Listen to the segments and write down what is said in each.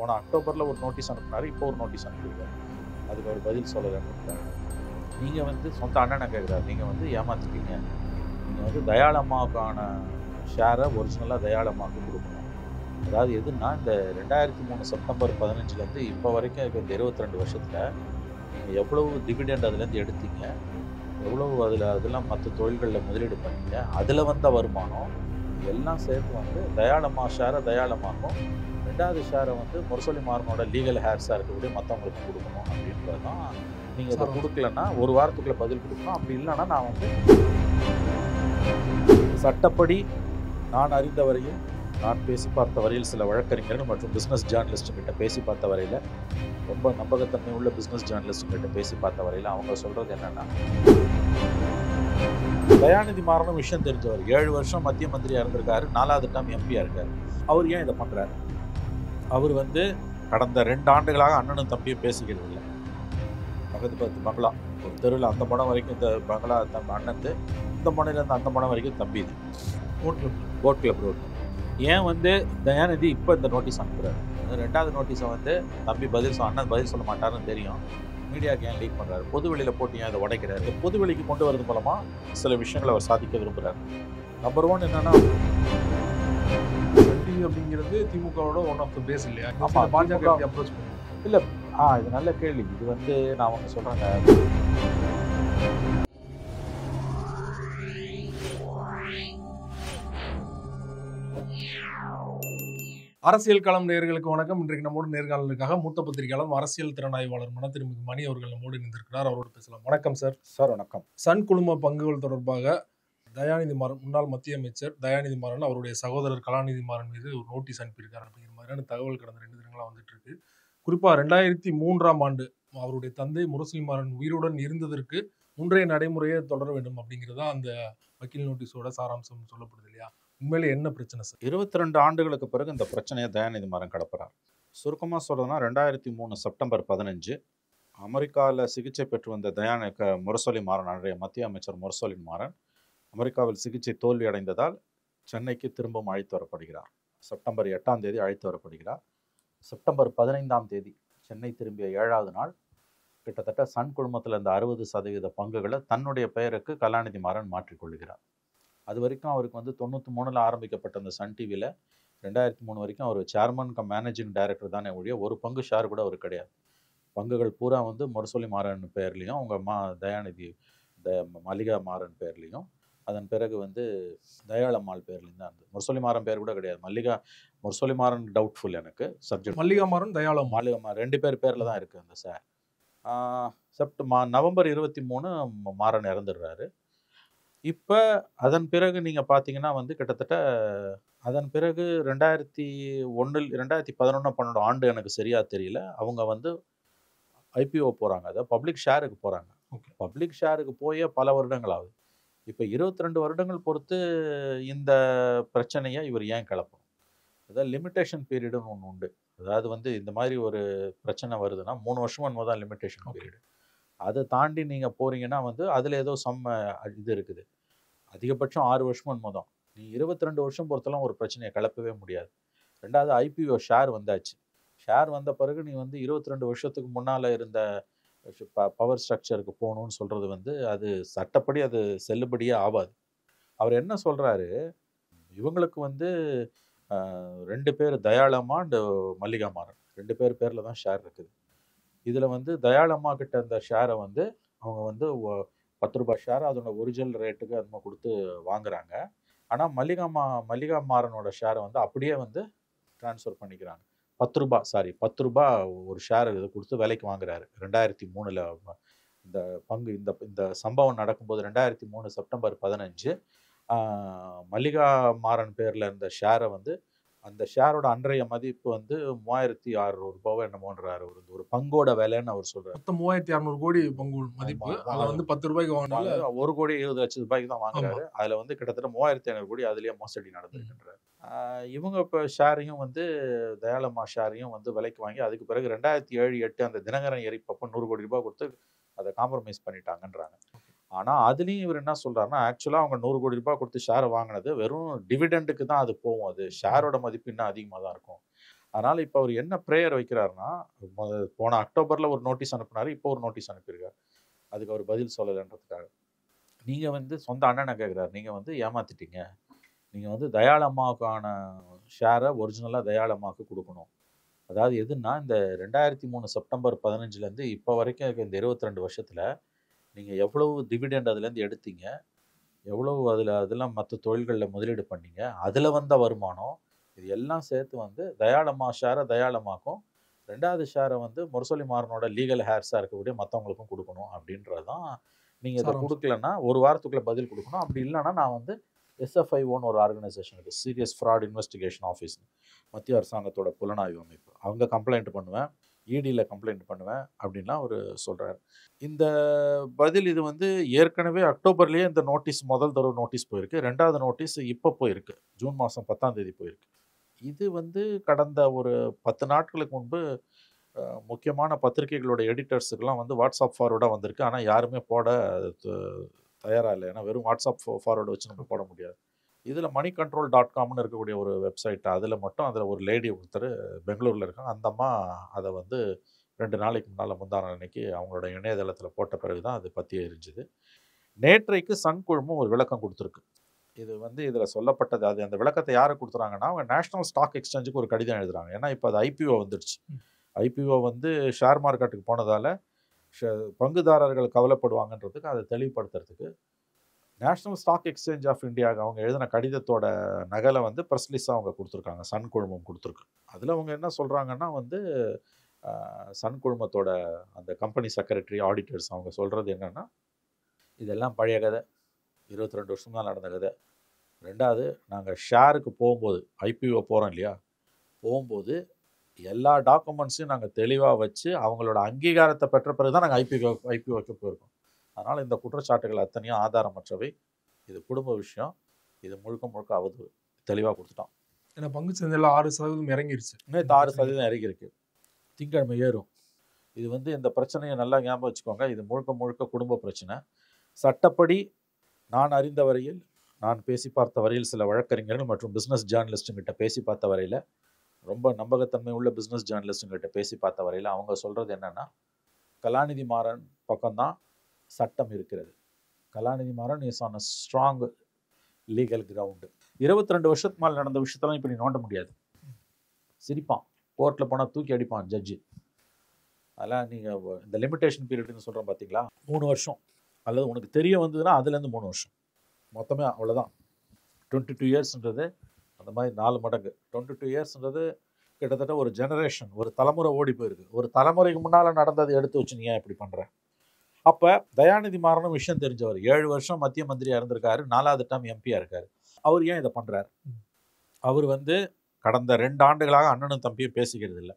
போன அக்டோபரில் ஒரு நோட்டீஸ் அனுப்புனாரு, இப்போ ஒரு நோட்டீஸ் அனுப்பியிருக்காரு. அதுக்கு அவர் பதில் சொல்லலைன்னு. நீங்கள் வந்து சொந்த அண்ணனை கேட்குறாரு, நீங்கள் வந்து ஏமாற்றிட்டீங்க. நீங்கள் வந்து தயாளம்மாவுக்கான ஷேரை ஒரிஜினலாக தயாளம்மாவுக்கு கொடுக்கணும். அதாவது எதுன்னா, இந்த 2003 செப்டம்பர் 15லேருந்து இப்போ வரைக்கும் இப்போ இந்த 22 வருஷத்தில் நீங்கள் எவ்வளவு டிவிடெண்ட் அதுலேருந்து எடுத்தீங்க, எவ்வளவு அதெல்லாம் மற்ற தொழில்களில் முதலீடு பண்ணீங்க, அதில் வந்த வருமானம் எல்லாம் சேர்த்து வந்து தயாளம்மா ஷேரை தயாளம்மாக்கும், 2வது ஷேரை வந்து முரசொலி மாறனோட லீகல் ஹேர்ஸாக இருக்கக்கூடிய மற்றவங்களுக்கு கொடுக்கணும் அப்படின்றது தான். நீங்கள் இதை கொடுக்கலன்னா ஒரு வாரத்துக்குள்ளே பதில் கொடுக்கணும். அப்படி இல்லைன்னா நான் வந்து சட்டப்படி நான் அறிந்த வரையும், நான் பேசி பார்த்த வரையில், சில வழக்கறிஞர்கள் மற்றும் பிஸ்னஸ் ஜேர்னலிஸ்ட்டுக்கிட்ட பேசி பார்த்த வரையில், ரொம்ப நம்பகத்தன்மை உள்ள பிஸ்னஸ் ஜேர்னலிஸ்ட்டுக்கிட்ட பேசி பார்த்த வரையில் அவங்க சொல்கிறது என்னென்னா, தயாநிதி மாறனும் விஷயம் தெரிஞ்சவர், 7 வருஷம் மத்திய மந்திரியாக இருந்திருக்காரு, 4வது டேர்ம் எம்பியாக இருக்கார். அவர் ஏன் இதை பண்ணுறாரு? அவர் வந்து கடந்த 2 ஆண்டுகளாக அண்ணனும் தம்பியும் பேசிக்கிறது இல்லை. பக்கத்து பக்கத்து பங்களா, ஒரு தெருவில் அந்த படம் வரைக்கும் இந்த பங்களா அண்ணன், இந்த முனையிலேருந்து அந்த படம் வரைக்கும் தம்பி. இது போட் கிளப் ரோட். ஏன் வந்து தயாநிதி இப்போ இந்த நோட்டீஸ் அனுப்புகிறாரு? 2வது நோட்டீஸை வந்து தம்பி அண்ணன் பதில் சொல்ல மாட்டாருன்னு தெரியும், மீடியாவுக்கு ஏன் லீக் பண்ணுறாரு? பொதுவெளியில் போட்டு ஏன் அதை உடைக்கிறாரு? பொதுவெளிக்கு கொண்டு வரது மூலமாக சில விஷயங்களை அவர் சாதிக்க விரும்புகிறார். நம்பர் 1 என்னன்னா, டிவி அப்படிங்கிறது திமுகவோட ஒன் ஆஃப் த பேஸ் இல்லையா? பாஜக அப்ரோச் பண்ணி இல்லை. இது நல்ல கேள்வி. இது வந்து நான் ஒன்று சொல்கிறேங்க. அரசியல் களம் நேயர்களுக்கு வணக்கம். இன்றைக்கு நம்மோடு நேர்காணலுக்காக மூத்த பத்திரிகையாளர், அரசியல் திறனாய்வாளர் மனத்திருமிகு மணி அவர்கள் நம்மோடு இணைந்திருக்கிறார். அவரோடு பேசலாம். வணக்கம் சார். சார் வணக்கம். சன் குழும பங்குகள் தொடர்பாக தயாநிதி மாறன், முன்னாள் மத்திய அமைச்சர் தயாநிதி மாறன் அவருடைய சகோதரர் கலாநிதி மாறன் மீது ஒரு நோட்டீஸ் அனுப்பியிருக்காரு அப்படிங்கிற மாதிரியான தகவல் கடந்த 2 தினங்களா வந்துட்டு இருக்கு. குறிப்பா 2003ஆம் ஆண்டு அவருடைய தந்தை முரசொலி மாறன் உயிருடன் இருந்ததற்கு முன்றைய நடைமுறையை தொடர வேண்டும் அப்படிங்கிறதா அந்த வக்கீல் நோட்டீஸோட சாராம்சம் சொல்லப்படுது இல்லையா? உண்மையிலே என்ன பிரச்சனை சார்? 22 ஆண்டுகளுக்கு பிறகு இந்த பிரச்சனையை தயாநிதி மாறன் கடப்புறார். சுருக்கமாக சொல்றதுன்னா, 2003 செப்டம்பர் 15 அமெரிக்காவில் சிகிச்சை பெற்று வந்த முரசொலி மாறன், அன்றைய மத்திய அமைச்சர் முரசொலி மாறன் அமெரிக்காவில் சிகிச்சை தோல்வி அடைந்ததால் சென்னைக்கு திரும்பவும் அழைத்து வரப்படுகிறார். செப்டம்பர் 8ஆம் தேதி அழைத்து வரப்படுகிறார். செப்டம்பர் 15ஆம் தேதி சென்னை திரும்பிய 7வது நாள் கிட்டத்தட்ட சன் குழுமத்தில் இருந்த 60% பங்குகளை தன்னுடைய பெயருக்கு கலாநிதி மாறன் மாற்றிக்கொள்கிறார். அது வரைக்கும் அவருக்கு வந்து 93ல் ஆரம்பிக்கப்பட்ட அந்த சன் டிவியில் 2003 வரைக்கும் அவர் சேர்மன் மேனேஜிங் டைரக்டர் தானே ஒழிய ஒரு பங்கு ஷேர் கூட அவர் கிடையாது. பங்குகள் பூரா வந்து முரசொலி மாறன் பேர்லேயும், அவங்க தயாநிதி மல்லிகா மாறன் பேர்லேயும், அதன் பிறகு வந்து தயாளம்மாள் பேர்லேயும் தான் இருந்தது. முரசொலி மாறன் பேர் கூட கிடையாது. முரசொலி மாறன் டவுட்ஃபுல் எனக்கு சப்ஜெக்ட். மல்லிகா மாறன், தயாளம்மாள் 2 பேரில் தான் இருக்குது அந்த சார். நவம்பர் 23 மாறன் இறந்துடுறாரு. இப்போ அதன் பிறகு நீங்கள் பார்த்தீங்கன்னா வந்து கிட்டத்தட்ட அதன் பிறகு 2011-12 ஆண்டு எனக்கு சரியாக தெரியல, அவங்க வந்து ஐபிஓ போகிறாங்க, அதாவது பப்ளிக் ஷேருக்கு போகிறாங்க. பப்ளிக் ஷேருக்கு போய் பல வருடங்கள் ஆகுது. இப்போ 22 வருடங்கள் பொறுத்து இந்த பிரச்சனையை இவர் ஏன் கிளப்பணும்? அதாவது லிமிட்டேஷன் பீரியடுன்னு ஒன்று உண்டு. அதாவது வந்து இந்த மாதிரி ஒரு பிரச்சனை வருதுன்னா 3 வருஷம் என்னமோ தான் லிமிட்டேஷன் பீரியடு. அதை தாண்டி நீங்கள் போகிறீங்கன்னா வந்து அதில் ஏதோ இது இருக்குது. அதிகபட்சம் 6 வருஷமும் என்னமோ தான். நீ 22 வருஷம் பொறுத்தெல்லாம் ஒரு பிரச்சனையை கிளப்பவே முடியாது. 2வது ஐபிஓ ஷேர் வந்தாச்சு. ஷேர் வந்த பிறகு நீ வந்து 22 வருஷத்துக்கு முன்னால் இருந்த பவர் ஸ்ட்ரக்சருக்கு போகணும்னு சொல்கிறது வந்து அது சட்டப்படி அது செல்லுபடியே ஆகாது. அவர் என்ன சொல்கிறாரு, இவங்களுக்கு வந்து 2 பேர் தயாளம்மா அண்ட் மல்லிகா மாறன் 2 பேரில் தான் ஷேர் இருக்குது. இதில் வந்து தயாளம்மா கிட்ட அந்த ஷேரை வந்து அவங்க வந்து 10 ரூபாய் ஷேர் அதோட ஒரிஜினல் ரேட்டுக்கு அதுமா கொடுத்து வாங்குறாங்க. ஆனால் மல்லிகா மாறனோட ஷேரை வந்து அப்படியே வந்து ட்ரான்ஸ்ஃபர் பண்ணிக்கிறாங்க. 10 ரூபாய் ஒரு ஷேர் இதை கொடுத்து விலைக்கு வாங்குறாரு. 2003 இந்த பங்கு இந்த சம்பவம் நடக்கும்போது 2003 செப்டம்பர் 15 மல்லிகா மாறன் பேரில் இருந்த ஷேரை வந்து அந்த ஷேரோட அன்றைய மதிப்பு வந்து 3600 ரூபாவோ என்னமோன்றாரு. ஒரு பங்கோட விலைன்னு அவர் சொல்றாரு. 3600 கோடி பங்கு மதிப்பு. அதை வந்து 10 ரூபாய்க்கு வாங்கினால 1,20,00,000 தான் வாங்குறாரு. அதுல வந்து கிட்டத்தட்ட 3500 கோடி அதுலயே மோசடி நடந்திருக்கின்றாரு. இவங்க இப்போ ஷேரையும் வந்து தயாளம்மா ஷேரையும் வந்து விலைக்கு வாங்கி அதுக்கு பிறகு 2007-08 அந்த தினகரன் எரிப்பப்போ 100 கோடி ரூபாய் கொடுத்து அதை காம்ப்ரமைஸ் பண்ணிட்டாங்கன்றாங்க. ஆனால் அதுலேயும் இவர் என்ன சொல்கிறாருன்னா, ஆக்சுவலாக அவங்க 100 கோடி ரூபாய் கொடுத்து ஷேரை வாங்கினது வெறும் டிவிடெண்டுக்கு தான் அது போகும். அது ஷேரோட மதிப்பு இன்னும் அதிகமாக தான் இருக்கும். அதனால் இப்போ அவர் என்ன ப்ரேயர் வைக்கிறாருன்னா, போன அக்டோபரில் ஒரு நோட்டீஸ் அனுப்புனாரு, இப்போ ஒரு நோட்டீஸ் அனுப்பியிருக்காரு. அதுக்கு அவர் பதில் சொல்லலைன்றதுக்காக. நீங்கள் வந்து சொந்த அண்ணனை கேட்குறாரு, நீங்கள் வந்து ஏமாத்திட்டீங்க, நீங்கள் வந்து தயாளம்மாவுக்கான ஷேரை ஒரிஜினலாக தயாளம்மாவுக்கு கொடுக்கணும். அதாவது எதுன்னா, இந்த 2003 செப்டம்பர் 15லேருந்து இப்போ வரைக்கும் இருக்க இந்த 22 வருஷத்தில் நீங்கள் எவ்வளவு டிவிடெண்ட் அதுலேருந்து எடுத்தீங்க, எவ்வளவு அதெல்லாம் மற்ற தொழில்களில் முதலீடு பண்ணீங்க, அதில் வந்த வருமானம், இது எல்லாம் சேர்த்து வந்து தயாளம்மா ஷேரை தயாளம்மாக்கும், 2வது ஷேரை வந்து முரசொலி மாறனோட லீகல் ஹேர்ஸாக இருக்கக்கூடிய மற்றவங்களுக்கும் கொடுக்கணும் அப்படின்றது தான். நீங்கள் இதை கொடுக்கலன்னா ஒரு வாரத்துக்குள்ளே பதில் கொடுக்கணும். அப்படி இல்லைன்னா நான் வந்து SFIOன்னு ஒரு ஆர்கனைசேஷன் இருக்குது, சீரியஸ் ஃப்ராட் இன்வெஸ்டிகேஷன் ஆஃபீஸ், மத்திய அரசாங்கத்தோட புலனாய்வு அமைப்பு, அவங்க கம்ப்ளைண்ட் பண்ணுவேன், இடியில் கம்ப்ளைண்ட் பண்ணுவேன் அப்படின்லாம் அவர் சொல்கிறார். இந்த பதில் இது வந்து ஏற்கனவே அக்டோபர்லேயே இந்த நோட்டீஸ் முதல் தடவை நோட்டீஸ் போயிருக்கு, 2வது நோட்டீஸ் இப்போ போயிருக்கு, ஜூன் மாதம் 10ஆம் தேதி போயிருக்கு. இது வந்து கடந்த ஒரு 10 நாட்களுக்கு முன்பு முக்கியமான பத்திரிகைகளோட எடிட்டர்ஸுக்கெல்லாம் வந்து வாட்ஸ்அப் ஃபார்வர்டாக வந்திருக்கு. ஆனால் யாருமே போட தயாராக இல்லை. ஏன்னா வெறும் வாட்ஸ்அப் ஃபார்வர்டு வச்சு நம்ம போட முடியாது. இதில் moneycontrol.comனு இருக்கக்கூடிய ஒரு வெப்சைட், அதில் ஒரு லேடி ஒருத்தர் பெங்களூரில் இருக்காங்க. அந்த அம்மா அதை வந்து 2 நாளைக்கு முன்னால் முந்தான அன்னைக்கு அவங்களோட இணையதளத்தில் போட்ட பிறகு தான் அது பற்றி எரிஞ்சுது. நேற்றைக்கு சன் குழுமம் ஒரு விளக்கம் கொடுத்துருக்கு. இது வந்து இதில் சொல்லப்பட்டது, அது அந்த விளக்கத்தை யாரை கொடுத்துறாங்கன்னா, அவங்க நேஷனல் ஸ்டாக் எக்ஸ்சேஞ்சுக்கு ஒரு கடிதம் எழுதுறாங்க. ஏன்னா இப்போ அது IPO வந்துடுச்சு. IPO வந்து ஷேர் மார்க்கெட்டுக்கு போனதால் பங்குதாரர்கள் கவலைப்படுவாங்கன்றதுக்கு அதை தெளிவுபடுத்துறதுக்கு நேஷனல் ஸ்டாக் எக்ஸ்சேஞ்ச் ஆஃப் இந்தியாவுக்கு அவங்க எழுதின கடிதத்தோட நகலை வந்து ப்ரெஸ் ரிலீஸாக அவங்க கொடுத்துருக்காங்க, சன் குழுமம் கொடுத்துருக்கு. அதில் அவங்க என்ன சொல்கிறாங்கன்னா வந்து சன் குழுமத்தோட அந்த கம்பெனி செக்ரட்டரி, ஆடிட்டர்ஸ் அவங்க சொல்கிறது என்னென்னா, இதெல்லாம் பழைய கதை, 22 வருஷம் தான் நடந்த கதை. 2வது, நாங்கள் ஷேருக்கு போகும்போது IPO போகிறோம் இல்லையா, போகும்போது எல்லா டாக்குமெண்ட்ஸையும் நாங்கள் தெளிவாக வச்சு அவங்களோட அங்கீகாரத்தை பெற்ற பிறகு தான் நாங்கள் IPOக்கு போயிருக்கோம். அதனால் இந்த குற்றச்சாட்டுகள் அத்தனையும் ஆதாரமற்றவை, இது குடும்ப விஷயம், இது முழுக்க முழுக்க அவதூறு, தெளிவாக கொடுத்துட்டோம். ஏன்னா பங்கு சந்தையில் 6% இறங்கிருச்சு, நேற்று 6% இறங்கியிருக்கு, திங்கட்கிழமை ஏறும். இது வந்து இந்த பிரச்சனையை நல்லா ஞாபகம் வச்சுக்கோங்க, இது முழுக்க முழுக்க குடும்ப பிரச்சனை. சட்டப்படி நான் அறிந்த வரையில், நான் பேசி பார்த்த வரையில், சில வழக்கறிஞர்கள் மற்றும் பிஸ்னஸ் ஜேர்னலிஸ்ட்டுங்கிட்ட பேசி பார்த்த வரையில், ரொம்ப நம்பகத்தன்மை உள்ள பிஸ்னஸ் ஜேர்னலிஸ்ட்டுங்கிட்ட பேசி பார்த்த வரையில் அவங்க சொல்கிறது என்னென்னா, கலாநிதி மாறன் பக்கம்தான் சட்டம் இருக்கிறது. Kalanithi Maran is on a strong legal ground. 22 வருஷத்துக்கு மேலே நடந்த விஷயத்தெல்லாம் இப்போ நீ நோண்ட முடியாது. சிரிப்பான், கோர்ட்டில் போனால் தூக்கி அடிப்பான் ஜட்ஜி. அதெல்லாம் நீங்கள் இந்த லிமிட்டேஷன் பீரியட்னு சொல்கிறோம் பார்த்தீங்களா, 3 வருஷம், அல்லது உனக்கு தெரிய வந்ததுன்னா அதுலேருந்து 3 வருஷம், மொத்தமே அவ்வளோதான். 22 இயர்ஸ்ன்றது அந்த மாதிரி 4 மடங்கு. 22 இயர்ஸ்ன்றது கிட்டத்தட்ட ஒரு ஜெனரேஷன், ஒரு தலைமுறை ஓடி போயிருக்கு. ஒரு தலைமுறைக்கு முன்னால் நடந்ததை எடுத்து வச்சு நீ ஏன் இப்படி பண்ணுற? அப்போ தயாநிதி மாறனும் விஷயம் தெரிஞ்சவர், 7 வருஷம் மத்திய மந்திரியாக இருந்திருக்காரு, 4வது டேர்ம் எம்பியாக இருக்கார். அவர் ஏன் இதை பண்ணுறார்? அவர் வந்து கடந்த 2 ஆண்டுகளாக அண்ணனும் தம்பியும் பேசிக்கிறது இல்லை.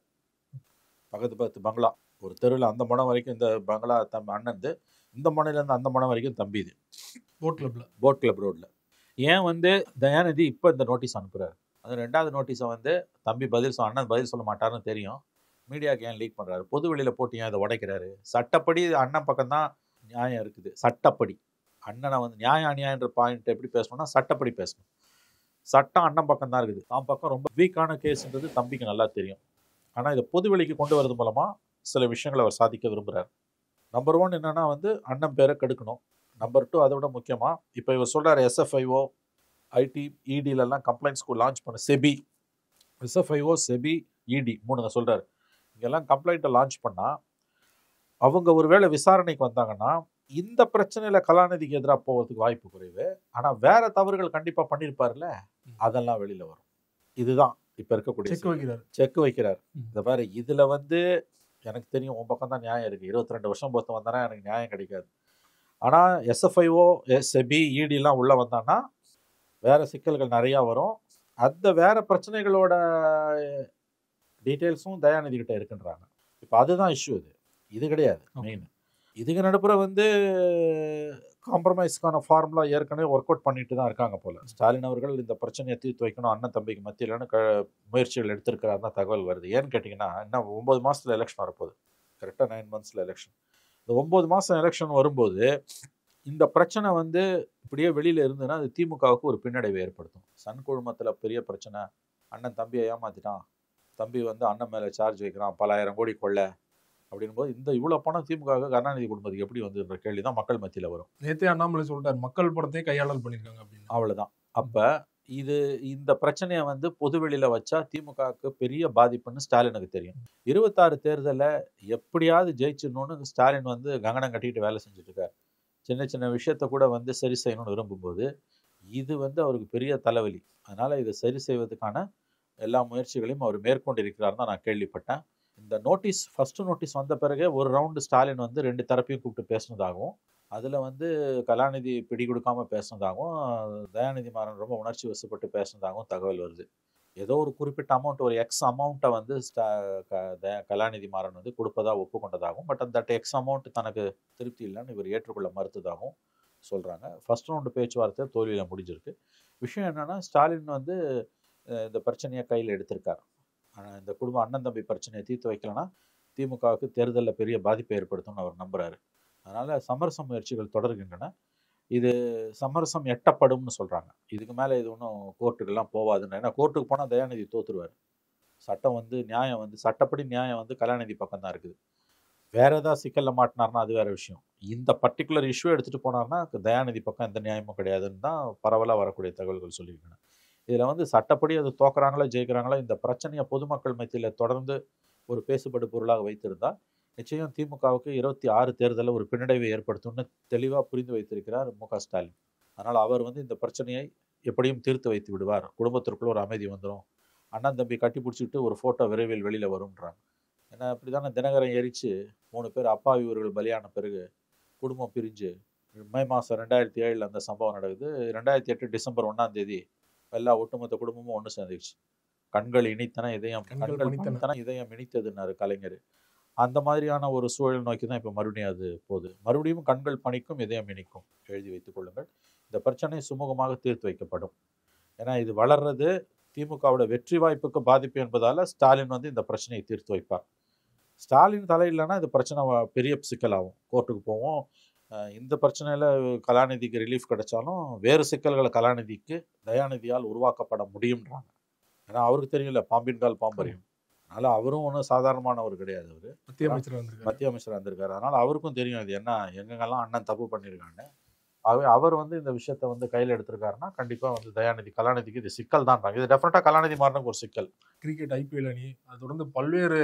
பக்கத்து பங்களா, ஒரு தெருவில் அந்த மடம் வரைக்கும் இந்த பங்களா அண்ணன், இந்த மனையிலேருந்து அந்த மடம் வரைக்கும் தம்பி. இது போட் கிளப் ரோட்டில். ஏன் வந்து தயாநிதி இப்போ இந்த நோட்டீஸ் அனுப்புகிறார்? அது 2வது நோட்டீஸை வந்து தம்பி அண்ணன் பதில் சொல்ல மாட்டாருன்னு தெரியும், மீடியாவுக்கு ஏன் லீக் பண்ணுறாரு? பொது வெளியில் போட்டு ஏன் இதை உடைக்கிறாரு? சட்டப்படி அண்ணன் பக்கம்தான் நியாயம் இருக்குது. சட்டப்படி அண்ணனை வந்து நியாயம் அநியாயன்ற பாயிண்ட் எப்படி பேசணும்னா சட்டப்படி பேசணும். சட்டம் அண்ணன் பக்கம் தான் இருக்குது, தான் பக்கம் ரொம்ப வீக்கான கேஸ்ன்றது தம்பிக்கு நல்லா தெரியும். ஆனால் இதை பொது வெளிக்கு கொண்டு வரது மூலமாக சில விஷயங்களை அவர் சாதிக்க விரும்புகிறார். நம்பர் 1 என்னென்னா வந்து அண்ணன் பேரை கெடுக்கணும். நம்பர் 2, அதை விட முக்கியமாக இப்போ இவர் சொல்கிறார், SFIO, IT, EDலெல்லாம் கம்ப்ளைண்ட்ஸ்க்கு லான்ச் பண்ண SFIO, SEBI, ED 3 சொல்கிறார். இங்கெல்லாம் கம்ப்ளைண்ட்டை லான்ச் பண்ணால் அவங்க ஒருவேளை விசாரணைக்கு வந்தாங்கன்னா இந்த பிரச்சனையில் கலாநிதிக்கு எதிராக போகிறதுக்கு வாய்ப்பு குறைவு. ஆனால் வேற தவறுகள் கண்டிப்பாக பண்ணியிருப்பார்ல, அதெல்லாம் வெளியில் வரும். இதுதான் இப்போ இருக்கக்கூடிய செக் வைக்கிறார். இந்த மாதிரி இதில் வந்து எனக்கு தெரியும் உன் பக்கம் தான் நியாயம் இருக்குது, 22 வருஷம் பொறுத்து வந்தானா எனக்கு நியாயம் கிடைக்காது. ஆனால் SFIO, SEBI, EDலாம் உள்ளே வந்தான்னா வேறு சிக்கல்கள் நிறையா வரும். அந்த வேறு பிரச்சனைகளோட டீட்டெயில்ஸும் தயாநிதி கிட்ட இருக்குன்றாங்க. இப்போ அதுதான் இஷ்யூ. இது கிடையாது மெயின். இதுக்கு நடுப்புற வந்து காம்ப்ரமைஸ்க்கான ஃபார்முலா ஏற்கனவே ஒர்க் அவுட் பண்ணிட்டு தான் இருக்காங்க போல். ஸ்டாலின் அவர்கள் இந்த பிரச்சனையை தீர்த்து வைக்கணும் அண்ணன் தம்பிக்கு மத்தியில்னு முயற்சிகள் எடுத்திருக்கிறார் தான் தகவல் வருது. ஏன்னு கேட்டிங்கன்னா, இன்னும் 9 மாதத்தில் எலெக்ஷன் வரப்போகுது, கரெக்டாக 9 months எலெக்ஷன். இந்த 9 மாதம் எலெக்ஷன் வரும்போது இந்த பிரச்சனை வந்து இப்படியே வெளியில் இருந்ததுன்னா அது திமுகவுக்கு ஒரு பின்னடைவை ஏற்படுத்தும். சன் குழுமத்தில் பெரிய பிரச்சனை, அண்ணன் தம்பியை ஏமாத்திட்டான், தம்பி வந்து அண்ணன் மேலே சார்ஜ் வைக்கிறான், பல ஆயிரம் கோடி கொள்ள அப்படின் போது இவ்வளோ பணம் திமுக கருணாநிதி குடும்பத்துக்கு எப்படி வந்துன்ற கேள்வி தான் மக்கள் மத்தியில் வரும். நேத்தே அண்ணாமலை சொல்லிட்டார், மக்கள் படத்தையே கையாளல் பண்ணியிருக்காங்க அப்படின்னு. அவ்வளோதான். அப்போ இந்த பிரச்சனையை வந்து பொதுவெளியில் வச்சா திமுகவுக்கு பெரிய பாதிப்புன்னு ஸ்டாலினுக்கு தெரியும். 26 தேர்தலில் எப்படியாவது ஜெயிச்சிடணும்னு ஸ்டாலின் வந்து கங்கணம் கட்டிட்டு வேலை செஞ்சுட்டு இருக்கார். சின்ன சின்ன விஷயத்த கூட வந்து சரி செய்யணும்னு விரும்பும்போது இது வந்து அவருக்கு பெரிய தலைவலி. அதனால் இதை சரி செய்வதற்கான எல்லா முயற்சிகளையும் அவர் மேற்கொண்டிருக்கிறார் தான் நான் கேள்விப்பட்டேன். இந்த நோட்டீஸ் ஃபஸ்ட்டு நோட்டீஸ் வந்த பிறகு ஒரு ரவுண்டு ஸ்டாலின் வந்து 2 தரப்பையும் கூப்பிட்டு பேசினதாகவும், அதில் வந்து கலாநிதி பிடி கொடுக்காம பேசினதாகவும், தயாநிதி மாறன் ரொம்ப உணர்ச்சி வசப்பட்டு பேசினதாகவும் தகவல் வருது. ஏதோ ஒரு குறிப்பிட்ட அமௌண்ட், ஒரு எக்ஸ் அமௌண்ட்டை வந்து கலாநிதி மாறன் வந்து கொடுப்பதாக ஒப்புக்கொண்டதாகவும், பட் அந்த எக்ஸ் அமௌண்ட் தனக்கு திருப்தி இல்லைன்னு இவர் ஏற்றுக்கொள்ள மறுத்ததாகவும் சொல்கிறாங்க. ஃபஸ்ட் ரவுண்டு பேச்சுவார்த்தை தோல்வியில் முடிஞ்சிருக்கு. விஷயம் என்னென்னா, ஸ்டாலின் வந்து இந்த பிரச்சனையை கையில் எடுத்திருக்கார். இந்த குடும்ப அண்ணன் தம்பி பிரச்சனையை தீர்த்து வைக்கலன்னா திமுகவுக்கு தேர்தலில் பெரிய பாதிப்பை ஏற்படுத்தும்னு அவர் நம்புகிறாரு. அதனால் சமரச முயற்சிகள் தொடர்கின்றன. இது சமரசம் எட்டப்படும்னு சொல்கிறாங்க. இதுக்கு மேலே இது ஒன்றும் கோர்ட்டுக்கெல்லாம் போகாதுன்னு. ஏன்னா கோர்ட்டுக்கு போனால் தயாநிதி தோற்றுருவார். சட்டம் வந்து நியாயம் வந்து சட்டப்படி நியாயம் வந்து கலாநிதி பக்கம் தான் இருக்குது. வேறு ஏதாவது சிக்கலில் மாட்டினார்னா அது வேறு விஷயம். இந்த பர்டிகுலர் இஷ்யூ எடுத்துகிட்டு போனார்னா தயாநிதி பக்கம் எந்த நியாயமும் கிடையாதுன்னு தான் பரவலாக வரக்கூடிய தகவல்கள் சொல்லியிருக்கேன். இதில் வந்து சட்டப்படி அது தோக்குறாங்களோ ஜெயிக்கிறாங்களோ, இந்த பிரச்சனையை பொதுமக்கள் மத்தியில் தொடர்ந்து ஒரு பேசுபடு பொருளாக வைத்திருந்தால் நிச்சயம் திமுகவுக்கு 26 தேர்தலில் ஒரு பின்னடைவை ஏற்படுத்தும்னு தெளிவாக புரிந்து வைத்திருக்கிறார் மு.க. ஸ்டாலின். அதனால் அவர் வந்து இந்த பிரச்சனையை எப்படியும் தீர்த்து வைத்து விடுவார். குடும்பத்திற்குள்ள ஒரு அமைதி வந்துடும். அண்ணன் தம்பி கட்டி பிடிச்சிட்டு ஒரு ஃபோட்டோ விரைவில் வெளியில் வரும்ன்றாங்க. ஏன்னா அப்படி தானே தினகரன் எரித்து 3 பேர் அப்பாவி இவர்கள் பலியான பிறகு குடும்பம் பிரிஞ்சு மே மாதம் 2007 அந்த சம்பவம் நடக்குது. 2008 டிசம்பர் 1 எல்லா ஒட்டுமொத்த குடும்பமும் ஒன்று சேர்ந்துச்சு. கண்கள் இனித்தன இதயம் இதயம் இனித்ததுன்னாரு கலைஞர். அந்த மாதிரியான ஒரு சூழல் நோக்கி தான் இப்போ மறுபடியும் அது போகுது. மறுபடியும் கண்கள் பணிக்கும் இதயம் இனிக்கும். எழுதி வைத்துக் கொள்ளுங்கள். இந்த பிரச்சனை சுமூகமாக தீர்த்து வைக்கப்படும். ஏன்னா இது வளர்றது திமுகவோட வெற்றி வாய்ப்புக்கு பாதிப்பு என்பதால் ஸ்டாலின் வந்து இந்த பிரச்சனையை தீர்த்து வைப்பார். ஸ்டாலின் தலையில்லைன்னா இந்த பிரச்சனை பெரிய சிக்கலாகும். கோர்ட்டுக்கு போவோம். இந்த பிரச்சனையில் கலாநிதிக்கு ரிலீஃப் கிடைச்சாலும் வேறு சிக்கல்களை கலாநிதிக்கு தயாநிதியால் உருவாக்கப்பட முடியும்ன்றாங்க. ஏன்னா அவருக்கு தெரியல பாம்பின் கால் பாம்பறியும். அதனால் அவரும் ஒன்றும் சாதாரணமானவர் கிடையாது. அவர் மத்திய அமைச்சர் வந்திருக்காரு. அதனால் அவருக்கும் தெரியும் இது என்ன எங்கெங்கெல்லாம் அண்ணன் தப்பு பண்ணியிருக்கான்னு. ஆகவே அவர் வந்து இந்த விஷயத்தை வந்து கையில் எடுத்திருக்காருன்னா கண்டிப்பாக வந்து கலாநிதிக்கு இது சிக்கல் தான். இது டெஃபினட்டாக கலாநிதி மாறனுக்கு ஒரு சிக்கல். கிரிக்கெட் ஐபிஎல் அணி அது தொடர்ந்து பல்வேறு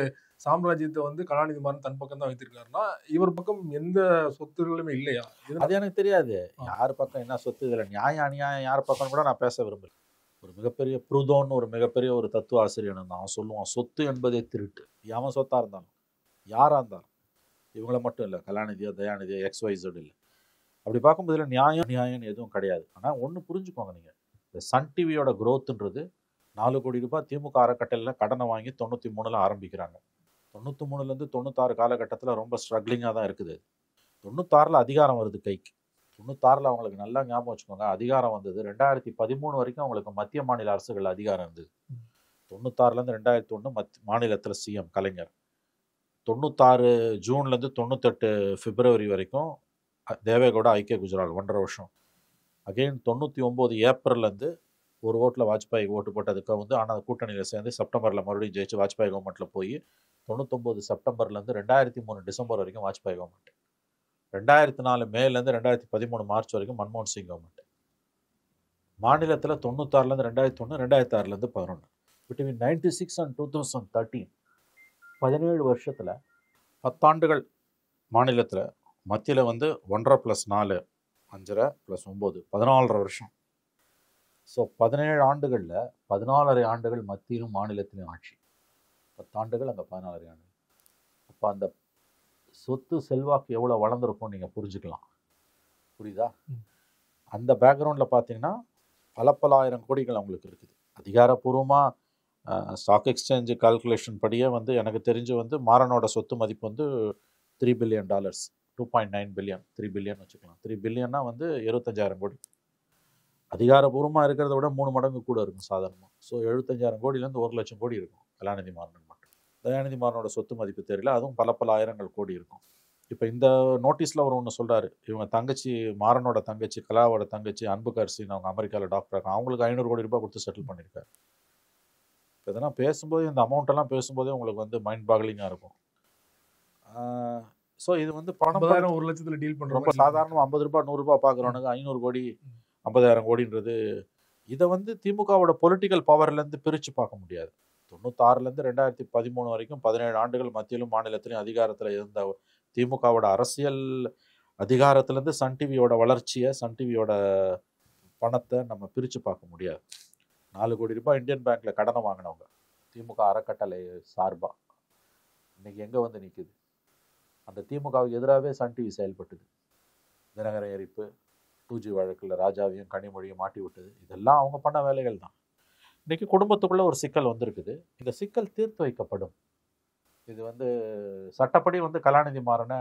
சாம்ராஜ்யத்தை வந்து கலாநிதி மாறன் தன் பக்கம் தான் வைத்திருக்காருன்னா இவர் பக்கம் எந்த சொத்துகளுமே இல்லையா? அது எனக்கு தெரியாது. யார் பக்கம் என்ன சொத்து, இதில் நியாயம் அநியாயம் யார் பக்கம் கூட நான் பேச விரும்பல. ஒரு மிகப்பெரிய புருதோன்னு ஒரு மிகப்பெரிய ஒரு தத்துவ ஆசிரியன் தான். அவன் சொல்லுவான், சொத்து என்பதே திருட்டு. அவன் சொத்தாக இருந்தாலும் யாராக இருந்தாலும் இவங்கள மட்டும் இல்லை, கலாநிதியோ தயாநிதியோ XYZ இல்லை. அப்படி பார்க்கும்போது இதில் நியாயம் எதுவும் கிடையாது. ஆனால் ஒன்று புரிஞ்சுக்கோங்க, நீங்கள் இந்த சன் டிவியோட க்ரோத்துன்றது 4 கோடி ரூபாய் திமுக அறக்கட்டளையில் கடனை வாங்கி 93 ஆரம்பிக்கிறாங்க. 93 96 காலகட்டத்தில் ரொம்ப ஸ்ட்ரகிளிங்காக தான் இருக்குது. 96 அதிகாரம் வருது கைக்கு. 96 அவங்களுக்கு நல்லா ஞாபகம் வச்சுக்கோங்க, அதிகாரம் வந்தது 2013 வரைக்கும் அவங்களுக்கு மத்திய மாநில அரசுகள் அதிகாரம் இருந்தது. 96 2001 மாநிலத்தில் சிஎம் கலைஞர். 96 ஜூன்லேருந்து 98 பிப்ரவரி வரைக்கும் தேவேகவுடா ஐக்கிய குஜரால் 1.5 வருஷம். அகெயின் 99 ஏப்ரல்லேருந்து ஒரு ஓட்டில் வாஜ்பாய் ஓட்டு போட்டதுக்கு வந்து ஆனால் கூட்டணியில் சேர்ந்து செப்டம்பரில் மறுபடியும் ஜெயிச்சு வாஜ்பாய் கவர்மெண்ட்டில் போய் 99 செப்டம்பர்லேருந்து 2003 டிசம்பர் வரைக்கும் வாஜ்பாய் கவர்மெண்ட். 2004 மேலேருந்து 2013 மார்ச் வரைக்கும் மன்மோகன் சிங் கவர்மெண்ட். மாநிலத்தில் 96 2001 2006 11 பிட்வீன் 96 and 2013 17 வருஷத்தில் 10 ஆண்டுகள் மாநிலத்தில், மத்தியில் வந்து 1.5 + 4 5.5 + 9 14.5 வருஷம். ஸோ 17 ஆண்டுகளில் 14.5 ஆண்டுகள் மத்தியிலும் மாநிலத்திலும் ஆட்சி. 10 ஆண்டுகள் அங்கே 14.5 ஆண்டுகள். அப்போ அந்த சொத்து செல்வாக்கு எவ்வளோ வளர்ந்துருக்கும் நீங்கள் புரிஞ்சுக்கலாம். புரியுதா? அந்த பேக்ரவுண்டில் பார்த்தீங்கன்னா பல ஆயிரம் கோடிகள் அவங்களுக்கு இருக்குது. அதிகாரப்பூர்வமாக ஸ்டாக் எக்ஸ்சேஞ்சு கால்குலேஷன் படியே வந்து எனக்கு தெரிஞ்சு வந்து மாறனோட சொத்து மதிப்பு வந்து $3 billion, 2.9 பில்லியன், 3 பில்லியன் வச்சுக்கலாம். 3 பில்லியன்னா வந்து 75,000 கோடி. அதிகாரப்பூர்வமாக இருக்கிறத விட 3 மடங்கு கூட இருக்கும் சாதாரணமாக. ஸோ 75,000 கோடியிலேருந்து 1 லட்சம் கோடி இருக்கும் கலாநிதி மாறன் மட்டும். தயாநிதி மாறனோட சொத்து மதிப்பு தெரியல, அதுவும் பல ஆயிரங்கள் கோடி இருக்கும். இப்போ இந்த நோட்டீஸில் அவர் ஒன்று சொல்கிறாரு, இவங்க தங்கச்சி மாறனோட தங்கச்சி கலாவோட தங்கச்சி அன்புக்கரசின்னு அவங்க அமெரிக்காவில் டாக்டர் இருக்காங்க, அவங்களுக்கு 500 கோடி ரூபாய் கொடுத்து செட்டில் பண்ணியிருக்காரு. இப்போ இதெல்லாம் பேசும்போது இந்த அமௌண்ட்டெல்லாம் பேசும்போதே உங்களுக்கு வந்து மைண்ட் பாகலிங்காக இருக்கும். ஸோ இது வந்து பணம் 1 லட்சத்துல டீல் பண்ற ரொம்ப சாதாரணமாக 50 ரூபாய் 100 ரூபாய் பார்க்குறவனுக்கு 500 கோடி 50,000 கோடின்றது இதை வந்து திமுகவோட பொலிட்டிக்கல் பவர்லேருந்து பிரித்து பார்க்க முடியாது. 96லேருந்து 2013 வரைக்கும் 17 ஆண்டுகள் மத்தியிலும் மாநிலத்திலும் அதிகாரத்தில் இருந்த திமுகவோட அரசியல் அதிகாரத்திலேருந்து சன் டிவியோட வளர்ச்சியை, சன் டிவியோட பணத்தை நம்ம பிரித்து பார்க்க முடியாது. 4 கோடி ரூபாய் இந்தியன் பேங்க்கில் கடனை வாங்கினவங்க திமுக அறக்கட்டளை சார்பாக இன்னைக்கு எங்கே வந்து நிற்குது? அந்த திமுகவுக்கு எதிராகவே சன் டிவி செயல்பட்டுது. தினகர எரிப்பு, 2G வழக்கில் ராஜாவையும் கனிமொழியும் மாட்டி விட்டது. இதெல்லாம் அவங்க பண்ண வேலைகள் தான். இன்னைக்கு குடும்பத்துக்குள்ள ஒரு சிக்கல் வந்திருக்குது. இந்த சிக்கல் தீர்த்து வைக்கப்படும். இது வந்து சட்டப்படி வந்து கலாநிதி மாறனை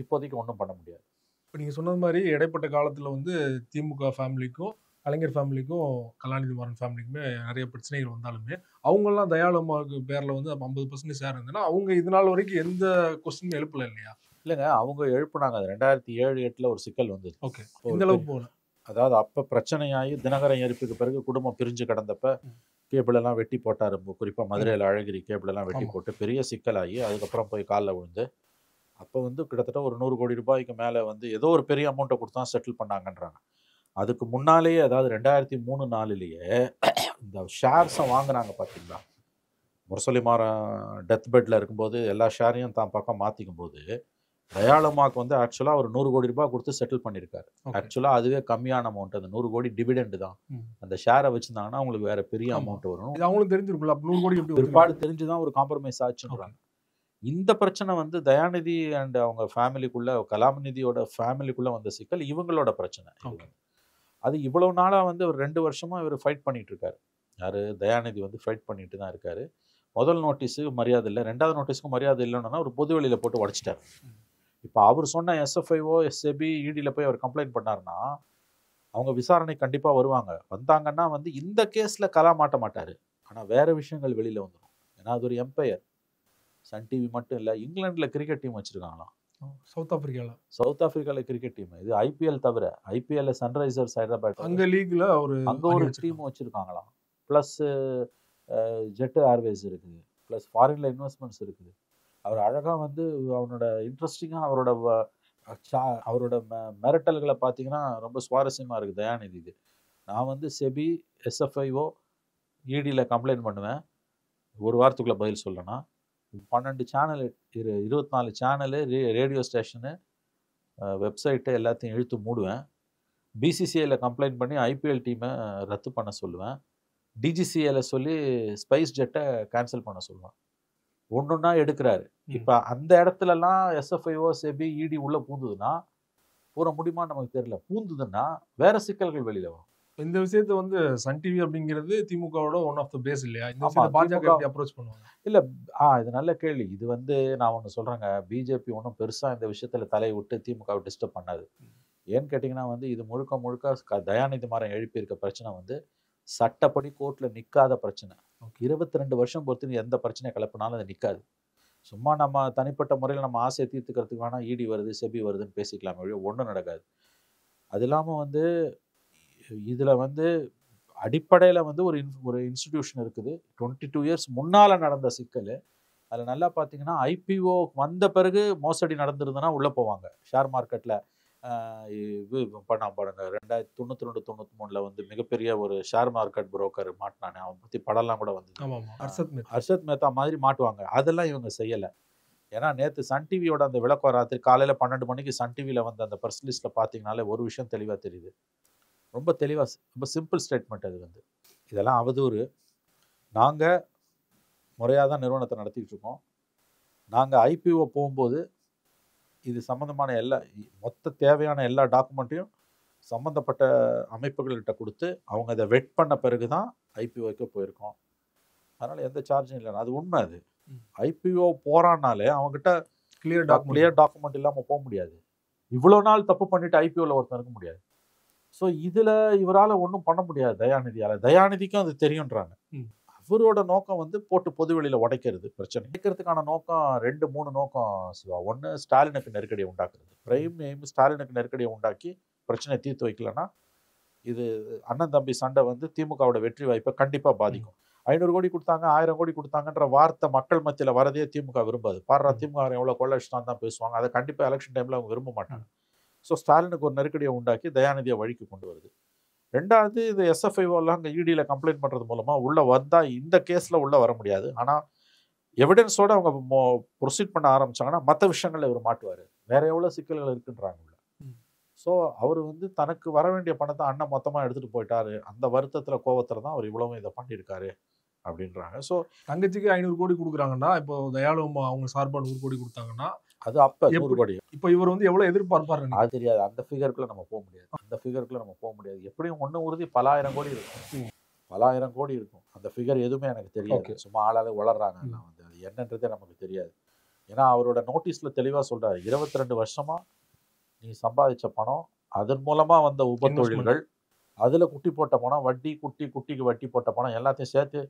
இப்போதைக்கு ஒன்றும் பண்ண முடியாது. இப்போ நீங்கள் சொன்னது மாதிரி இடைப்பட்ட காலத்தில் வந்து திமுக ஃபேமிலிக்கும் கலைஞர் ஃபேமிலிக்கும் கலாநிதி மாறன் ஃபேமிலிக்குமே நிறைய பிரச்சனைகள் வந்தாலுமே அவங்கெல்லாம் தயாளம்மாவுக்கு பேரில் வந்து 50% ஷேர் இருந்ததுன்னா அவங்க இது நாள் வரைக்கும் எந்த கொஸ்டினும் எழுப்பல இல்லையா? இல்லைங்க, அவங்க எழுப்புனாங்க. 2007-8 ஒரு சிக்கல் வந்தது. ஓகே, இந்த அளவுக்கு போகல. அதாவது அப்போ பிரச்சனையாகி தினகரன் எரிப்புக்கு பிறகு குடும்பம் பிரிஞ்சு கிடந்தப்ப கேபிள் எல்லாம் வெட்டி போட்டார். குறிப்பாக மதுரையில் அழகிரி கேபிள் எல்லாம் வெட்டி போட்டு பெரிய சிக்கலாகி அதுக்கப்புறம் போய் காலில் விழுந்து அப்போ வந்து கிட்டத்தட்ட ஒரு 100 கோடி ரூபாய்க்கு மேலே வந்து ஏதோ ஒரு பெரிய அமௌண்ட்டை கொடுத்தா செட்டில் பண்ணாங்கன்றாங்க. அதுக்கு முன்னாலேயே, அதாவது 2003-4 இந்த ஷேர்ஸை வாங்கினாங்க பார்த்தீங்களா? முரசொலி மாறன் டெத் பெட்டில் இருக்கும்போது எல்லா ஷேரையும் தான் பக்கம் மாற்றிக்கும் போது தயாளம்மாவுக்கு வந்து ஆக்சுவலாக ஒரு 100 கோடி ரூபாய் கொடுத்து செட்டில் பண்ணியிருக்காரு. ஆக்சுவலாக அதுவே கம்மியான அமௌண்ட். அந்த 100 கோடி டிவிடெண்ட் தான். அந்த ஷேரை வச்சுருந்தாங்கன்னா அவங்களுக்கு வேற பெரிய அமௌண்ட் வரும். அவங்களுக்கு தெரிஞ்சிருக்குல்ல, 100 கோடி பிற்பாடு தெரிஞ்சுதான் ஒரு காம்ப்ரமைஸ் ஆச்சுன்றாங்க. இந்த பிரச்சனை வந்து தயாநிதி அண்ட் அவங்க ஃபேமிலிக்குள்ள, கலாநிதியோட ஃபேமிலிக்குள்ள வந்த சிக்கல் இவங்களோட பிரச்சனை. அது இவ்வளவு நாளாக வந்து ஒரு 2 வருஷமா இவர் ஃபைட் பண்ணிட்டு இருக்காரு. யாரு? தயாநிதி வந்து ஃபைட் பண்ணிட்டு தான் இருக்காரு. முதல் நோட்டீஸுக்கு மரியாதை இல்லை, 2வது நோட்டீஸுக்கும் மரியாதை இல்லைன்னா ஒரு பொது வெளியில் போட்டு உடச்சிட்டார். இப்போ அவர் சொன்ன SFIO, SEBI, EDயில் போய் அவர் கம்ப்ளைண்ட் பண்ணாருன்னா அவங்க விசாரணை கண்டிப்பாக வருவாங்க. வந்தாங்கன்னா வந்து இந்த கேஸில் கலா மாட்ட மாட்டார். ஆனால் வேறு விஷயங்கள் வெளியில் வந்துடும். ஏன்னா அது ஒரு எம்பையர். சன் டிவி மட்டும் இல்லை, இங்கிலாண்டில் கிரிக்கெட் டீம் வச்சுருக்காங்களாம். சவுத் ஆப்பிரிக்காவில் கிரிக்கெட் டீம். இது IPL தவிர IPL சன்ரைசர்ஸ் ஹைதராபாத் அங்கே லீக்ல அங்கே ஒரு டீம் வச்சுருக்காங்களாம். ப்ளஸ் ஜெட் ஏர்வேஸ் இருக்குது, ப்ளஸ் ஃபாரின்ல இன்வெஸ்ட்மெண்ட்ஸ் இருக்குது. அவர் அழகாக வந்து அவனோட இன்ட்ரெஸ்டிங்காக அவரோட மிரட்டல்களை பார்த்தீங்கன்னா ரொம்ப சுவாரஸ்யமாக இருக்குது தயாநிதி. இது நான் வந்து SEBI, SFIO, EDயில் கம்ப்ளைண்ட் பண்ணுவேன். ஒரு வாரத்துக்குள்ளே பதில் சொல்லனா 12 channel, 24 channel, radio station, website எல்லாத்தையும் இழுத்து மூடுவேன். BCCIல கம்ப்ளைண்ட் பண்ணி IPL டீமை ரத்து பண்ண சொல்லுவேன். DGCAல சொல்லி ஸ்பைஸ் ஜெட்டை கேன்சல் பண்ண சொல்லுவேன். ஒன்றுன்னா எடுக்கிறாரு. இப்போ அந்த இடத்துலலாம் SFIO, SEBI, ED உள்ள பூந்துதுன்னா பூர முடியுமான்னு நமக்கு தெரியல. பூந்துதுன்னா வேற சிக்கல்கள் வெளியில வரும். இந்த விஷயத்தை வந்து சன் டிவி அப்படிங்கிறது திமுகவோட ஒன் ஆஃப் த பேஸ் இல்லையா? இந்த விஷயத்தை பாஜக எப்படி அப்ரோச் பண்ணுவாங்க? இல்லை, இது நல்ல கேள்வி. இது வந்து நான் ஒன்று சொல்கிறேங்க, பிஜேபி ஒன்றும் பெருசாக இந்த விஷயத்தில் தலையை விட்டு திமுகவை டிஸ்டர்ப் பண்ணாது. ஏன்னு கேட்டிங்கன்னா வந்து இது முழுக்க முழுக்க தயாநிதி மாறன் எழுப்பியிருக்க பிரச்சனை வந்து சட்டப்படி கோர்ட்டில் நிற்காத பிரச்சனை. 22 வருஷம் பொறுத்து எந்த பிரச்சனையை கிளப்பினாலும் அது நிற்காது. சும்மா நம்ம தனிப்பட்ட முறையில் நம்ம ஆசையை தீர்த்துக்கிறதுக்கு வேணால் ED வருது, SEBI வருதுன்னு பேசிக்கலாமே ஒழிய ஒன்றும் நடக்காது. அது இல்லாமல் வந்து இதில் வந்து அடிப்படையில் வந்து ஒரு இன்ஸ்டிடியூஷன் இருக்குது. 22 இயர்ஸ் முன்னால் நடந்த சிக்கல். அதில் நல்லா பார்த்தீங்கன்னா IPO வந்த பிறகு மோசடி நடந்திருந்ததுன்னா உள்ளே போவாங்க. ஷேர் மார்க்கெட்டில் பண்ண பாருங்க, 1992-93 வந்து மிகப்பெரிய ஒரு ஷேர் மார்க்கெட் புரோக்கர் மாட்டினானே, அவன் பற்றி படம்லாம் கூட வந்து ஹர்ஷத் மேத்தா மாதிரி மாட்டுவாங்க. அதெல்லாம் இவங்க செய்யலை. ஏன்னா நேற்று சன் டிவியோட அந்த விளக்கம் ராத்திரி காலையில் 12 மணிக்கு சன் டிவியில் வந்து அந்த ப்ரெஸ் லிஸ்ட்டில் பார்த்தீங்கனாலே ஒரு விஷயம் தெளிவாக தெரியுது. ரொம்ப தெளிவாக, ரொம்ப சிம்பிள் ஸ்டேட்மெண்ட். அது வந்து இதெல்லாம் அவதூறு. நாங்கள் முறையாக தான் நிறுவனத்தை நடத்திக்கிட்டு இருக்கோம். நாங்கள் IPO போகும்போது இது சம்மந்தமான மொத்த தேவையான எல்லா டாக்குமெண்ட்டையும் சம்மந்தப்பட்ட அமைப்புகள்கிட்ட கொடுத்து அவங்க அதை வெட் பண்ண பிறகு தான் IPOக்கு போயிருக்கோம். அதனால் எந்த சார்ஜும் இல்லை. அது உண்மை. அது IPO போகிறான்னாலே அவங்ககிட்ட கிளியர் டாக்குமெண்ட் இல்லாமல் போக முடியாது. இவ்வளோ நாள் தப்பு பண்ணிட்டு IPOவில் ஒருத்தர் இருக்க முடியாது. ஸோ இதில் இவரால் ஒன்றும் பண்ண முடியாது தயாநிதியால். தயாநிதிக்கும் அது தெரியுன்றாங்க. அவரோட நோக்கம் வந்து போட்டு பொதுவெளியில் உடைக்கிறது. பிரச்சனை உடைக்கிறதுக்கான நோக்கம் 2-3 நோக்கம் சிவா. ஒன்று, ஸ்டாலினுக்கு நெருக்கடியை உண்டாக்குறது. பிரைம் எய்ம் ஸ்டாலினுக்கு நெருக்கடியை உண்டாக்கி பிரச்சனை தீர்த்து வைக்கலன்னா இது அண்ணன் தம்பி சண்டை வந்து திமுகவோட வெற்றி வாய்ப்பை கண்டிப்பாக பாதிக்கும். 500 கோடி கொடுத்தாங்க, 1000 கோடி கொடுத்தாங்கன்ற வார்த்தை மக்கள் மத்தியில் வரதே திமுக விரும்பாது. பாடுறா திமுக எவ்வளோ கொள்ளடிச்சிட்டான் தான் பேசுவாங்க. அதை கண்டிப்பாக எலெக்ஷன் டைமில் அவங்க விரும்ப மாட்டாங்க. ஸோ ஸ்டாலினுக்கு ஒரு நெருக்கடியை உண்டாக்கி தயாநிதியை வழிக்கு கொண்டு வருது. ரெண்டாவது, இது எஸ்எஃப்ஐஓலாம் அங்கே இடியில் கம்ப்ளைண்ட் பண்ணுறது மூலமாக உள்ளே வந்தால் இந்த கேஸில் உள்ளே வர முடியாது. ஆனால் எவிடன்ஸோடு அவங்க ப்ரொசீட் பண்ண ஆரம்பித்தாங்கன்னா மற்ற விஷயங்களில் இவர் மாட்டுவார். வேற எவ்வளோ சிக்கல்கள் இருக்குன்றாங்க உள்ள. ஸோ அவர் வந்து தனக்கு வர வேண்டிய பணத்தை அண்ணன் மொத்தமாக எடுத்துகிட்டு போயிட்டாரு. அந்த வருத்தத்தில் கோவத்தில் தான் அவர் இவ்வளவும் இதை பண்ணியிருக்காரு அப்படின்றாங்க. ஸோ தங்கச்சிக்கு 500 கோடி கொடுக்குறாங்கன்னா, இப்போ தயாளு அவங்க சார்பாக 100 கோடி கொடுத்தாங்கன்னா அது அப்போ 100 கோடி. இப்போ இவர் வந்து எவ்வளோ எதிர்பார்ப்பாரு அது தெரியாது. அந்த ஃபிகருக்குள்ள நம்ம போக முடியாது. எப்படியும் ஒன்று உறுதி பல ஆயிரம் கோடி இருக்கும். பல ஆயிரம் கோடி இருக்கும். அந்த ஃபிகர் எதுவுமே எனக்கு தெரியாது. சும்மா ஆளால வளர்றாங்க. வந்து அது என்னன்றதே நமக்கு தெரியாது. ஏன்னா அவரோட நோட்டீஸில் தெளிவாக சொல்கிறாரு, 22 வருஷமா நீ சம்பாதிச்ச பணம், அதன் மூலமாக வந்த உபத்தொழில்கள், அதில் குட்டி போட்ட பணம், வட்டி குட்டிக்கு வட்டி போட்ட பணம் எல்லாத்தையும் சேர்த்து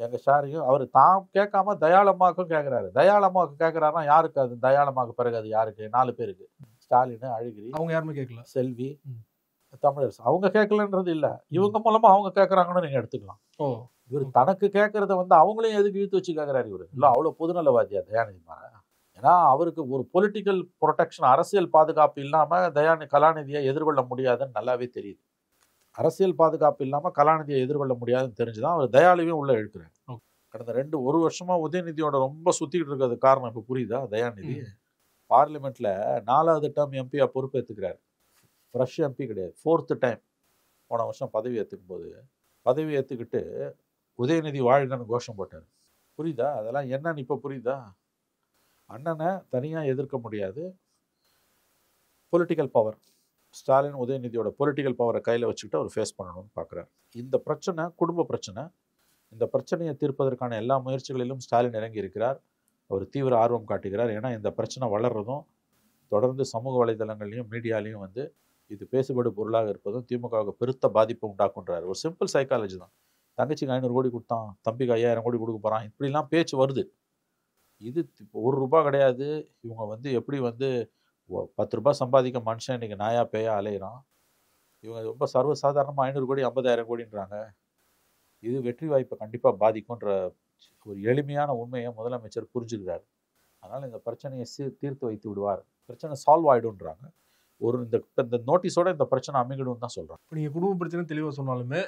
எங்கள் ஷேரையும் அவர் தான் கேட்காம தயாளம்மாவுக்கும் கேட்குறாரு. தயாளம்மாவுக்கு கேட்குறாருன்னா யாருக்கு? அது தயாளம்மாவுக்கு பிறகு அது யாருக்கு? 4 பேருக்கு. ஸ்டாலின், அழகிரி, அவங்க யாருமே கேட்கல. செல்வி, தமிழரசு. அவங்க கேட்கலன்றது இல்லை, இவங்க மூலமா அவங்க கேட்குறாங்கன்னு நீங்கள் எடுத்துக்கலாம். இவர் தனக்கு கேட்கறத வந்து அவங்களையும் எதுக்கு இழுத்து வச்சு கேட்குறாரு இவர்? இல்லை அவ்வளோ பொதுநலவாதியா தயாநிதி மாறன்? ஏன்னா அவருக்கு ஒரு பொலிட்டிக்கல் ப்ரொடெக்ஷன், அரசியல் பாதுகாப்பு இல்லாமல் கலாநிதியை எதிர்கொள்ள முடியாதுன்னு நல்லாவே தெரியுது. அரசியல் பாதுகாப்பு இல்லாமல் கலாநிதியை எதிர்கொள்ள முடியாதுன்னு தெரிஞ்சுதான் அவர் தயாலுவையும் உள்ள இழுக்கிறார். கடந்த 1 வருஷமா உதயநிதியோட ரொம்ப சுத்திக்கிட்டு இருக்கிறது காரணம் இப்போ புரியுதா? தயாநிதி பார்லிமெண்ட்ல 4வது டேர்ம் எம்பியா பொறுப்பேற்றுக்கிறார். ஃப்ரெஷ் எம்பி கிடையாது, 4th டைம். போன வருஷம் பதவி ஏற்றுக்கிட்டு உதயநிதி வாழ்கன்னு கோஷம் போட்டார். புரியுதா? அதெல்லாம் என்னன்னு இப்போ புரியுதா? அண்ணனை தனியாக எதிர்க்க முடியாது. பொலிட்டிக்கல் பவர், ஸ்டாலின் உதயநிதியோட பொலிட்டிக்கல் பவரை கையில் வச்சுக்கிட்டு அவர் ஃபேஸ் பண்ணணும்னு பார்க்குறாரு. இந்த பிரச்சனை குடும்ப பிரச்சனை. இந்த பிரச்சனையை தீர்ப்பதற்கான எல்லா முயற்சிகளிலும் ஸ்டாலின் இறங்கி இருக்கிறார். அவர் தீவிர ஆர்வம் காட்டுகிறார். ஏன்னா இந்த பிரச்சனை வளர்றதும் தொடர்ந்து சமூக வலைதளங்கள்லையும் மீடியாலையும் வந்து இது பேசுபடு பொருளாக இருப்பதும் திமுகவுக்கு பெருத்த பாதிப்பு உண்டாக்குன்றார். ஒரு சிம்பிள் சைக்காலஜி தான். தங்கச்சிக்கு 500 கோடி கொடுத்தான், தம்பிக்கு 5000 கோடி கொடுக்க போகிறான், இப்படிலாம் பேச்சு வருது. இது ₹1 கிடையாது. இவங்க வந்து எப்படி வந்து 10 ரூபாய் சம்பாதிக்க மனுஷன் இன்னைக்கு நாயா பேயா அலையிறான். இவங்க ரொம்ப சர்வசாதாரணமாக 500 கோடி 50,000 கோடின்றாங்க. இது வெற்றி வாய்ப்பை கண்டிப்பாக பாதிக்கும்ன்ற ஒரு எளிமையான உண்மையை முதலமைச்சர் புரிஞ்சுக்கிறார். அதனால் இந்த பிரச்சனையை தீர்த்து வைத்து விடுவார், பிரச்சனை சால்வ் ஆகிடும்ன்றாங்க. இந்த நோட்டீஸோட இந்த பிரச்சனை அமைகிடும் தான் சொல்கிறாங்க. இப்போ நீங்கள் குடும்ப பிரச்சனை தெளிவாக சொன்னாலுமே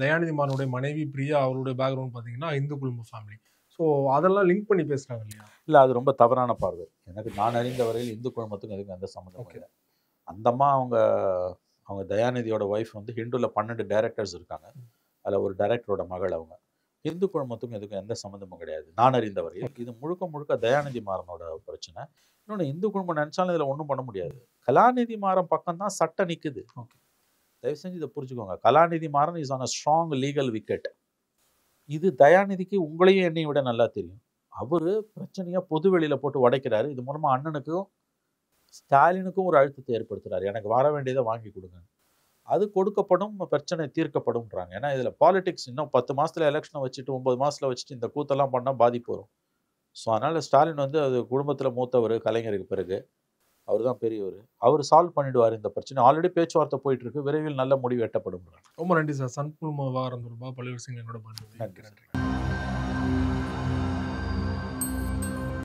தயாநிதி மாறனுடைய மனைவி பிரியா அவருடைய பேக்ரவுண்ட் பார்த்தீங்கன்னா இந்து குடும்ப ஃபேமிலி. ஸோ அதெல்லாம் லிங்க் பண்ணி பேசுகிறாங்க இல்லையா? இல்லை, அது ரொம்ப தவறான பார்வை. நான் அறிந்த வரையில் இந்து குடும்பத்துக்கும் எதுக்கும் எந்த சம்மந்தம் இல்லை. அந்தம்மா அவங்க தயாநிதியோட ஒய்ஃப் வந்து ஹிந்துவில் 12 டைரக்டர்ஸ் இருக்காங்க. அதில் ஒரு டைரக்டரோட மகள். அவங்க இந்து குடும்பத்துக்கும் எதுக்கும் எந்த சம்மந்தமும் கிடையாது நான் அறிந்த வரையில். இது முழுக்க தயாநிதி மாறனோட பிரச்சனை. இன்னொன்று, இந்து குடும்பம் நினச்சாலும் இதில் ஒன்றும் பண்ண முடியாது. கலாநிதி மாறன் பக்கம் தான் சட்டம் நிற்குது. தயவு செஞ்சு இதை புரிஞ்சுக்கோங்க. Kalanithi Maran is on a strong legal wicket. இது தயாநிதிக்கு உங்களையும் என்னையும் விட நல்லா தெரியும். அவர் பிரச்சனையை பொது வெளியில் போட்டு உடைக்கிறாரு. இது மூலமாக அண்ணனுக்கும் ஸ்டாலினுக்கும் ஒரு அழுத்தத்தை ஏற்படுத்துகிறார். எனக்கு வர வேண்டியதை வாங்கி கொடுங்க, அது கொடுக்கப்படும், பிரச்சனை தீர்க்கப்படும்ன்றாங்க. ஏன்னா இதில் பாலிடிக்ஸ் இன்னும் 10 மாதத்தில் எலெக்ஷனை வச்சுட்டு 9 மாதத்தில் வச்சுட்டு இந்த கூத்தெல்லாம் பண்ணால் பாதிப்பு வரும். ஸோ அதனால் ஸ்டாலின் வந்து அது குடும்பத்தில் மூத்தவர், கலைஞருக்கு பிறகு அவர் தான் பெரியவர். அவர் சால்வ் பண்ணிடுவார் இந்த பிரச்சனை. ஆல்ரெடி பேச்சுவார்த்தை போயிட்டு இருக்கு. விரைவில் நல்ல முடிவு எட்டப்படும். ரொம்ப நன்றி சார். சன் குழும விவகாரம் தொடர்பாக பல்வேறு விஷயங்கள் என்னோட நன்றி.